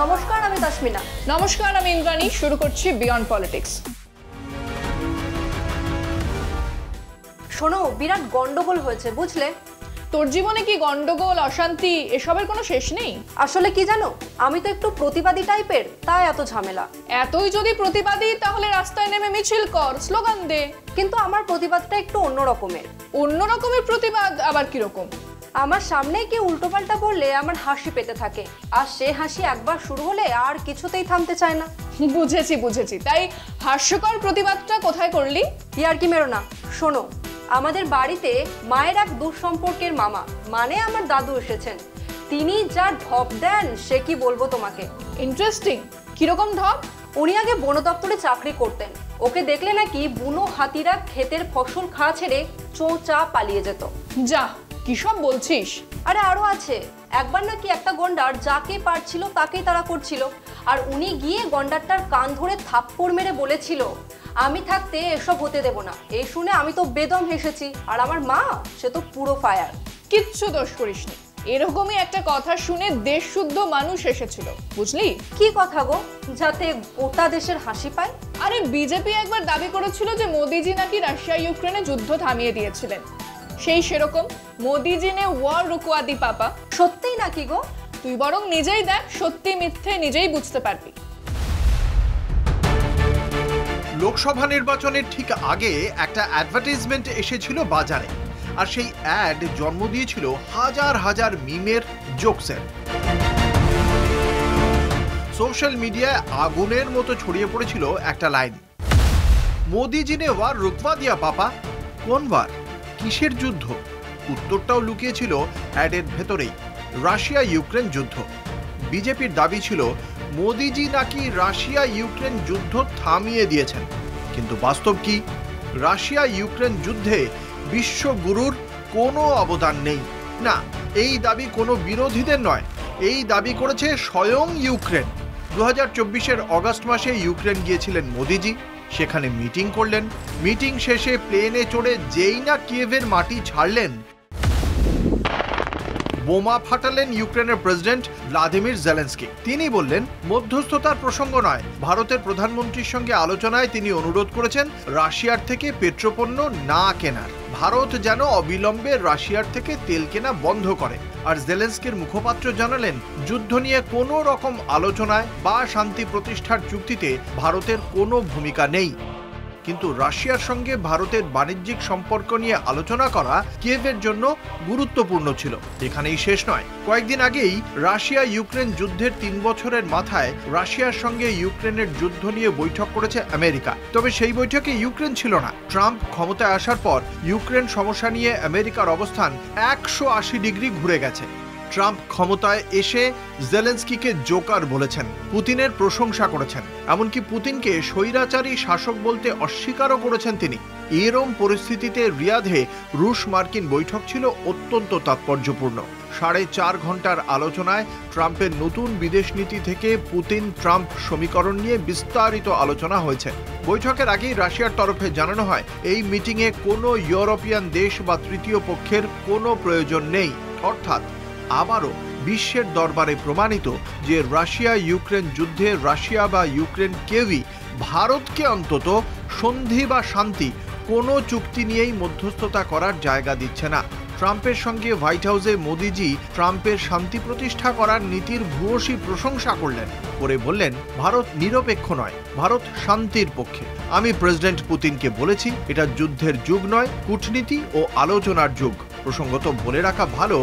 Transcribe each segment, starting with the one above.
নমস্কার, আমি তাসমিনা। নমস্কার, আমি ইন্দ্রাণী। শুরু করছি বিয়ন্ড পলিটিক্স। শোনো, বিরাট গন্ডগোল হয়েছে, বুঝলে? তোর জীবনে কি গন্ডগোল, অশান্তি এসবের কোনো শেষ নেই? আসলে কি জানো, আমি তো একটু প্রতিবাদী টাইপের, তাই এত ঝামেলা। এতই যদি প্রতিবাদী, তাহলে রাস্তায় নেমে মিছিল কর, স্লোগান দে। কিন্তু আমার প্রতিবাদটা একটু অন্য রকমের। অন্য রকমের প্রতিবাদ আবার কিরকম? আমার সামনে কেউ উল্টোপাল্টা বললে আমার হাসি পেতে থাকে, আর সে হাসি একবার শুরু হলে আর কিছুতেই থামতে চায় না। বুঝেছি। তাই হাস্যকর প্রতিবাদটা কোথায় করলি? ইয়ার কি মেরো না। শোনো, আমাদের বাড়িতে মায়ের এক দূর সম্পর্কের মামা, মানে আমার দাদু এসেছেন। তিনি যা ঢপ দেন সে কি বলবো তোমাকে। ইন্টারেস্টিং। কিরকম ঢপ? উনি আগে বন দপ্তরে চাকরি করতেন। ওকে দেখলে নাকি বুনো হাতিরা ক্ষেতের ফসল খাওয়া ছেড়ে চোঁচা পালিয়ে যেত। যা, কি সব বলছিস? আরে আরো আছে। একবার নাকি একটা গন্ডার যাকে পারছিল তাকেই তাড়া করছিল, আর উনি গিয়ে গন্ডারটার কান ধরে থাপ্পড় মেরে বলেছিল, আমি থাকতে এসব হতে দেব না। এই শুনে আমি তো বেদম হেসেছি, আর আমার মা সে তো পুরো ফায়ার। কিচ্ছু দোষ করিসনি। এরকমই একটা কথা শুনে দেশ শুদ্ধ মানুষ এসেছিল, বুঝলি? কি কথা গো, যাতে গোটা দেশের হাসি পায়? আরে বিজেপি একবার দাবি করেছিল যে মোদিজি নাকি রাশিয়া ইউক্রেনে যুদ্ধ থামিয়ে দিয়েছিলেন। সেই সেরকম মোদিজি নে ওয়ার রুকওয়া দি পাপা। সত্যিই নাকি গো? তুই বরং নিজেই দেখ, সত্যি মিথ্যে নিজেই বুঝতে পারবি। লোকসভা নির্বাচনের ঠিক আগে একটা অ্যাডভার্টাইজমেন্ট এসেছিল বাজারে, আর সেই অ্যাড জন্ম দিয়েছিল হাজার হাজার মিমের, জোকসের। সোশ্যাল মিডিয়ায় আগুনের মতো ছড়িয়ে পড়েছিল একটা লাইন, মোদিজি নে ওয়ার রুকওয়া দিয়া পাপা। কোন বার, কিসের যুদ্ধ? উত্তরটাও লুকিয়েছিল অ্যাডের ভেতরেই, রাশিয়া ইউক্রেন যুদ্ধ। বিজেপির দাবি ছিল মোদিজি নাকি রাশিয়া ইউক্রেন যুদ্ধ থামিয়ে দিয়েছেন, কিন্তু বাস্তব কি? রাশিয়া ইউক্রেন যুদ্ধে বিশ্বগুরুর কোনো অবদান নেই। না, এই দাবি কোনো বিরোধীদের নয়, এই দাবি করেছে স্বয়ং ইউক্রেন। 2024-এর অগাস্ট মাসে ইউক্রেন গিয়েছিলেন মোদিজি, সেখানে মিটিং করলেন। মিটিং শেষে প্লেনে চড়ে যেই না কিয়েভের মাটি ছাড়লেন, বোমা ফাটালেন ইউক্রেনের প্রেসিডেন্ট ভ্লাদিমির জেলেনস্কি। তিনি বললেন, মধ্যস্থতার প্রসঙ্গ নয়, ভারতের প্রধানমন্ত্রীর সঙ্গে আলোচনায় তিনি অনুরোধ করেছেন রাশিয়ার থেকে পেট্রোপণ্য না কেনার। ভারত যেন অবিলম্বে রাশিয়ার থেকে তেল কেনা বন্ধ করে। আর জেলেনস্কির মুখপাত্র জানালেন, যুদ্ধ নিয়ে কোনো রকম আলোচনায় বা শান্তি প্রতিষ্ঠার চুক্তিতে ভারতের কোনো ভূমিকা নেই। কিন্তু রাশিয়ার সঙ্গে ভারতের বাণিজ্যিক সম্পর্ক নিয়ে আলোচনা করা কিয়েভের জন্য গুরুত্বপূর্ণ ছিল। এখানেই শেষ নয়, কয়েকদিন আগেই রাশিয়া ইউক্রেন যুদ্ধের 3 বছরের মাথায় রাশিয়ার সঙ্গে ইউক্রেনের যুদ্ধ নিয়ে বৈঠক করেছে আমেরিকা। তবে সেই বৈঠকে ইউক্রেন ছিল না। ট্রাম্প ক্ষমতায় আসার পর ইউক্রেন সমস্যা নিয়ে আমেরিকার অবস্থান 180 ডিগ্রি ঘুরে গেছে। ট্রাম্প ক্ষমতায় এসে জেলেনস্কিকে জোকার বলেছেন, পুতিনের প্রশংসা করেছেন, এমনকি পুতিনকে স্বৈরাচারী শাসক বলতে অস্বীকারও করেছেন তিনি। এরম পরিস্থিতিতে রিয়াধে রুশ মার্কিন বৈঠক ছিল অত্যন্ত তাৎপর্যপূর্ণ। 4.5 ঘন্টার আলোচনায় ট্রাম্পের নতুন বিদেশ নীতি থেকে পুতিন ট্রাম্প সমীকরণ নিয়ে বিস্তারিত আলোচনা হয়েছে। বৈঠকের আগেই রাশিয়ার তরফে জানানো হয়, এই মিটিংয়ে কোনো ইউরোপিয়ান দেশ বা তৃতীয় পক্ষের কোনো প্রয়োজন নেই। অর্থাৎ আবারও বিশ্বের দরবারে প্রমাণিত যে রাশিয়া ইউক্রেন যুদ্ধে রাশিয়া বা ইউক্রেন কেউই ভারতকে অন্তত সন্ধি বা শান্তি কোনো চুক্তি নিয়েই মধ্যস্থতা করার জায়গা দিচ্ছে না। ট্রাম্পের সঙ্গে হোয়াইট হাউসে মোদিজি ট্রাম্পের শান্তি প্রতিষ্ঠা করার নীতির ভূয়সী প্রশংসা করলেন, করে বললেন, ভারত নিরপেক্ষ নয়, ভারত শান্তির পক্ষে। আমি প্রেসিডেন্ট পুতিনকে বলেছি, এটা যুদ্ধের যুগ নয়, কূটনীতি ও আলোচনার যুগ। প্রসঙ্গত বলে রাখা ভালো,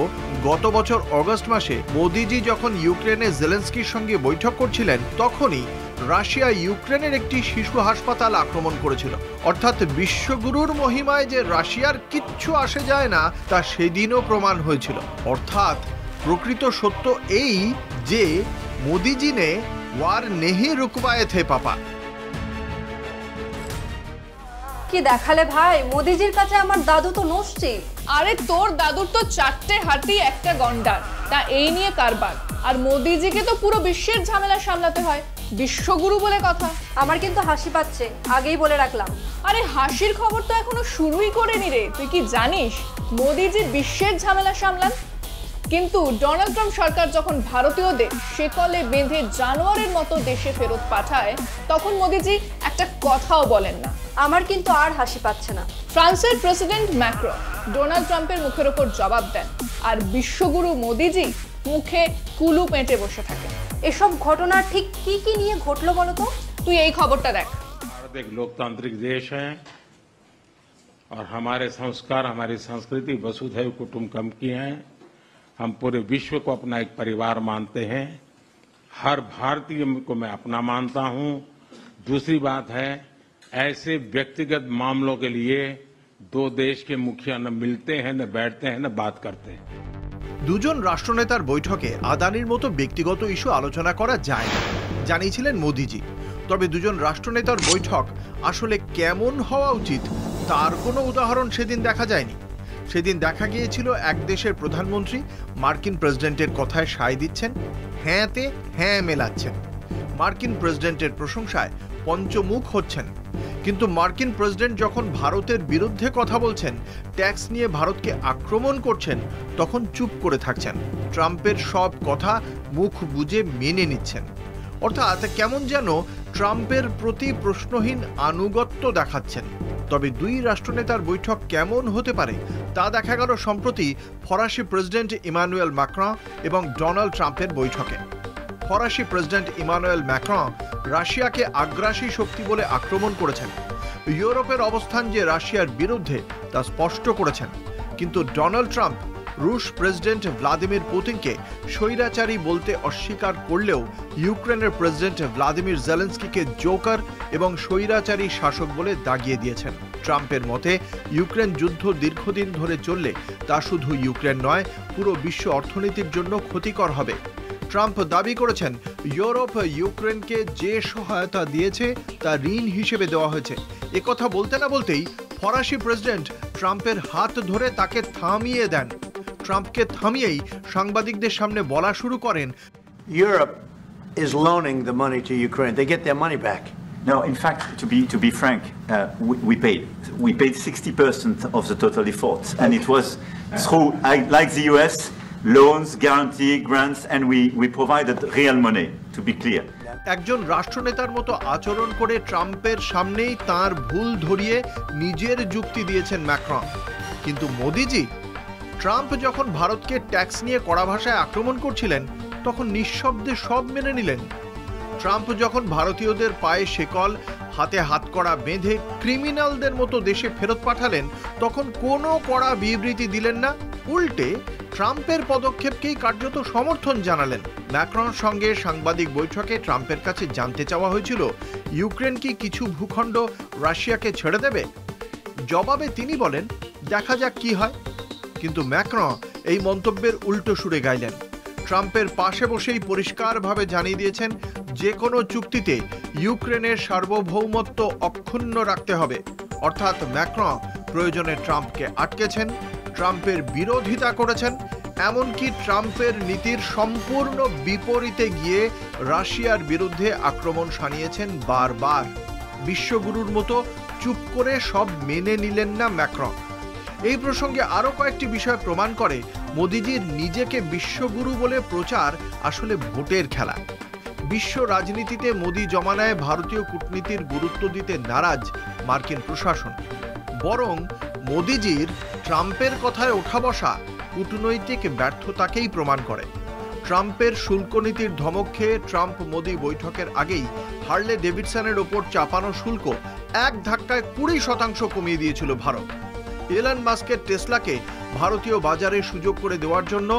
গত বছর অগস্ট মাসে মোদিজি যখন ইউক্রেনে জেলেনস্কির সঙ্গে বৈঠক করছিলেন, তখনই রাশিয়া ইউক্রেনের একটি শিশু হাসপাতাল আক্রমণ করেছিল। অর্থাৎ বিশ্বগুরুর মহিমায় যে রাশিয়ার কিচ্ছু আসে যায় না, তা সেদিনও প্রমাণ হয়েছিল। অর্থাৎ প্রকৃত সত্য এই যে মোদিজি নে ওয়ার নেহি রুকওয়ায়ে থে পাপা। কি দেখালে ভাই, মোদিজির কাছে আমার দাদু তো নষ্টি। আরে তোর দাদুর তো 4টে হাতি, একটা গন্ডার, তা এই নিয়ে কারবার। আর মোদিজিকে তো পুরো বিশ্বের ঝামেলা সামলাতে হয়, বিশ্বগুরু বলে কথা। আমার কিন্তু হাসি পাচ্ছে, আগেই বলে রাখলাম। আরে হাসির খবর তো এখনো শুরুই করেনি রে। তুই কি জানিস মোদিজি বিশ্বের ঝামেলা সামলান? কিন্তু ডোনাল্ড ট্রাম্প সরকার যখন ভারতীয়দের শেকলে বেঁধে জানোয়ারের মতো দেশে ফেরত পাঠায়, তখন মোদিজি একটা কথাও বলেন না। আমার কিন্তু আর হাসি পাচ্ছে না। ফ্রান্সের প্রেসিডেন্ট ম্যাক্রো ডোনাল্ড ট্রাম্পের মুখের ওপর জবাব দেন, আর বিশ্বগুরু মোদিজি মুখে কুলু পেঁটে বসে থাকেন। এসব ঘটনা ঠিক কি কি নিয়ে ঘটলো বলো তো? তুই এই খবরটা দেখ। भारत एक लोकतांत्रिक देश है और हमारे संस्कार, हमारी संस्कृति वसुधैव कुटुंबकम की है। हम पूरे विश्व को अपना एक परिवार मानते हैं। हर भारतीय को मैं अपना मानता हूं। दूसरी बात है, ऐसे व्यक्तिगत मामलों के लिए दो देश के मुखिया न मिलते हैं, न बैठते हैं, न बात करते हैं। দুজন রাষ্ট্রনেতার বৈঠকে আদানির মতো ব্যক্তিগত ইস্যু আলোচনা করা যায় না, জানিয়েছিলেন মোদিজি। তবে দুজন রাষ্ট্রনেতার বৈঠক আসলে কেমন হওয়া উচিত তার কোনো উদাহরণ সেদিন দেখা যায়নি। সেদিন দেখা গিয়েছিল এক দেশের প্রধানমন্ত্রী মার্কিন প্রেসিডেন্টের কথায় সায় দিচ্ছেন, হ্যাঁতে হ্যাঁ মেলাচ্ছেন, মার্কিন প্রেসিডেন্টের প্রশংসায় পঞ্চমুখ হচ্ছেন। কিন্তু মার্কিন প্রেসিডেন্ট যখন ভারতের বিরুদ্ধে কথা বলছেন, ট্যাক্স নিয়ে ভারতকে আক্রমণ করছেন, তখন চুপ করে থাকছেন, ট্রাম্পের সব কথা মুখ বুজে মেনে নিচ্ছেন। অর্থাৎ কেমন যেন ট্রাম্পের প্রতি প্রশ্নহীন আনুগত্য দেখাচ্ছেন। তবে দুই রাষ্ট্রনেতার বৈঠক কেমন হতে পারে তা দেখা গেল সম্প্রতি ফরাসি প্রেসিডেন্ট ইমানুয়েল ম্যাক্রঁ এবং ডোনাল্ড ট্রাম্পের বৈঠকে। ফরাসি প্রেসিডেন্ট ইমানুয়েল ম্যাক্রঁ রাশিয়াকে আগ্রাসী শক্তি বলে আক্রমণ করেছেন। ইউরোপের অবস্থান যে রাশিয়ার বিরুদ্ধে তা স্পষ্ট করেছেন। কিন্তু ডোনাল্ড ট্রাম্প রুশ প্রেসিডেন্ট ভ্লাদিমির পুতিনকে স্বৈরাচারী বলতে অস্বীকার করলেও ইউক্রেনের প্রেসিডেন্ট ভ্লাদিমির জেলেনস্কিকে জোকার এবং স্বৈরাচারী শাসক বলে দাগিয়ে দিয়েছেন। ট্রাম্পের মতে ইউক্রেন যুদ্ধ দীর্ঘদিন ধরে চললে তা শুধু ইউক্রেন নয়, পুরো বিশ্ব অর্থনীতির জন্য ক্ষতিকর হবে। ট্রাম্প দাবি করেছেন, ইউরোপ ইউক্রেনকে যে সহায়তা দিয়েছে তা ঋণ হিসেবে দেওয়া হয়েছে। একথা বলতে না বলতেই ফরাসি প্রেসিডেন্ট ট্রাম্পের হাত ধরে তাকে থামিয়ে দেন। ট্রাম্পকে থামিয়েই সাংবাদিকদের সামনে বলা শুরু করেন, Europe is loaning the money to Ukraine. They get their money back. No, in fact, to be frank, we paid 60% of the total efforts, and it was through, like the US, loans, guarantee, grants, and we provided real money. To be clear. একজন রাষ্ট্রনেতার মতো আচরণ করে ট্রাম্পের সামনেই তার ভুল ধরিয়ে নিজের যুক্তি দিয়েছেন ম্যাক্রঁ। কিন্তু মোদিজি ট্রাম্প যখন ভারতকে ট্যাক্স নিয়ে কড়া ভাষায় আক্রমণ করছিলেন, তখন নিঃশব্দে সব মেনে নিলেন। ট্রাম্প যখন ভারতীয়দের পায়ে শেকল, হাতে হাতকড়া বেঁধে ক্রিমিনালদের মতো দেশে ফেরত পাঠালেন, তখন কোনো কড়া বিবৃতি দিলেন না। উল্টে ট্রাম্পের পদক্ষেপকেই কার্যত সমর্থন জানালেন। ম্যাক্রঁর সঙ্গে সাংবাদিক বৈঠকে ট্রাম্পের কাছে জানতে চাওয়া হয়েছিল, ইউক্রেন কি কিছু ভূখণ্ড রাশিয়াকে ছেড়ে দেবে? জবাবে তিনি বলেন, দেখা যাক কি হয়। কিন্তু ম্যাক্রঁ এই মন্তব্যের উল্টো সুরে গাইলেন। ট্রাম্পের পাশে বসেই পরিষ্কারভাবে জানিয়ে দিয়েছেন, যে কোনো চুক্তিতে ইউক্রেনের সার্বভৌমত্ব অক্ষুণ্ণ রাখতে হবে। অর্থাৎ ম্যাক্রঁ প্রয়োজনে ট্রাম্পকে আটকেছেন, ট্রাম্পের বিরোধিতা করেছেন, এমনকি ট্রাম্পের নীতির সম্পূর্ণ বিপরীতে গিয়ে রাশিয়ার বিরুদ্ধে আক্রমণ শানিয়েছেন বারবার। বিশ্বগুরুর মতো চুপ করে সব মেনে নিলেন না ম্যাক্রঁ। এই প্রসঙ্গে আরও কয়েকটি বিষয় প্রমাণ করে মোদিজির নিজেকে বিশ্বগুরু বলে প্রচার আসলে ভোটের খেলা। বিশ্ব রাজনীতিতে মোদি জমানায় ভারতীয় কূটনীতির গুরুত্ব দিতে নারাজ মার্কিন প্রশাসন। বরং মোদিজির ট্রাম্পের কথায় ওঠা বসা কূটনৈতিক ব্যর্থতাকেই প্রমাণ করে। ট্রাম্পের শুল্ক নীতির ধমক খেয়ে ট্রাম্প মোদি বৈঠকের আগেই হার্লে ডেভিডসনের ওপর চাপানো শুল্ক এক ধাক্কায় 20% কমিয়ে দিয়েছিল ভারত। এলন মাস্কের টেসলাকে ভারতীয় বাজারে সুযোগ করে দেওয়ার জন্য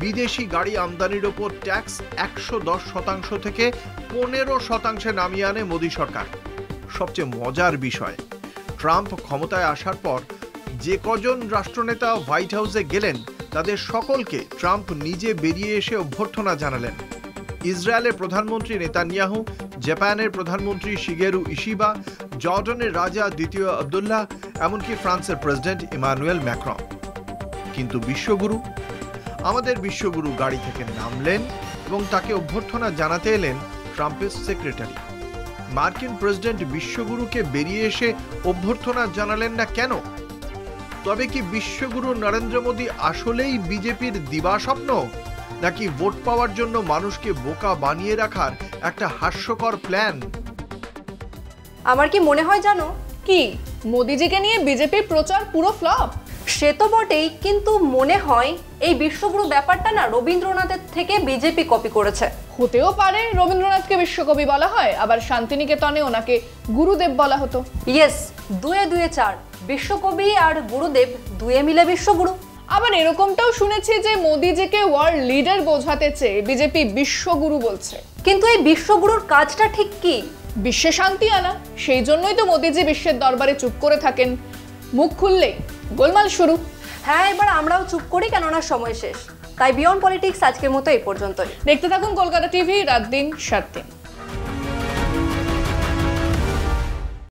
বিদেশি গাড়ি আমদানির ওপর ট্যাক্স 110% থেকে 15% নামিয়ে আনে মোদি সরকার। সবচেয়ে মজার বিষয়, ট্রাম্প ক্ষমতায় আসার পর যে কজন রাষ্ট্রনেতা হোয়াইট হাউসে গেলেন, তাদের সকলকে ট্রাম্প নিজে বেরিয়ে এসে অভ্যর্থনা জানালেন। ইসরায়েলের প্রধানমন্ত্রী নেতানিয়াহু, জাপানের প্রধানমন্ত্রী শিগেরু ইশিবা, জর্ডানের রাজা দ্বিতীয় আব্দুল্লাহ, এমনকি ফ্রান্সের প্রেসিডেন্ট ইমানুয়েল ম্যাক্রঁ। কিন্তু বিশ্বগুরু, আমাদের বিশ্বগুরু গাড়ি থেকে নামলেন এবং তাকে অভ্যর্থনা জানাতে এলেন ট্রাম্পের সেক্রেটারি। মার্কিন প্রেসিডেন্ট বিশ্বগুরুকে বেরিয়ে এসে অভ্যর্থনা জানালেন না কেন? তবে কি বিশ্বগুরু নরেন্দ্র মোদী আসলেই বিজেপির দিবাস্বপ্ন, নাকি ভোট পাওয়ার জন্য মানুষকে বোকা বানিয়ে রাখার একটা হাস্যকর প্ল্যান? আমার কি মনে হয় জানো? কি, মোদিজিকে নিয়ে বিজেপির প্রচার পুরো ফ্লপ? সে তো বটেই, কিন্তু মনে হয় এই বিশ্বগুরু ব্যাপারটা না রবীন্দ্রনাথের থেকে বিজেপি কপি করেছে। হতেও পারে, রবীন্দ্রনাথকে বিশ্বকবি বলা হয়, আবার শান্তিনিকেতনে ওনাকে গুরুদেব বলা হতো। ইয়েস, দুয়ে দুয়ে চার, বিশ্বকবি আর গুরুদেব দুয়ে মিলে বিশ্বগুরু। আবার এরকমটাও শুনেছি যে মোদিজিকে ওয়ার্ল্ড লিডার বোঝাতে চেয়ে বিজেপি বিশ্বগুরু বলছে। কিন্তু এই বিশ্বগুরুর কাজটা ঠিক কি? বিশ্বে শান্তি আনা। সেই জন্যই তো মোদিজি বিশ্বের দরবারে চুপ করে থাকেন, মুখ খুললেই গোলমাল শুরু। হ্যাঁ, এবার আমরাও চুপ করি, কেননা সময় শেষ। তাই বিয়ন্ড পলিটিক্স আজকের মতো এই পর্যন্তই। দেখতে থাকুন কলকাতা টিভি, রাত দিন 7 দিন।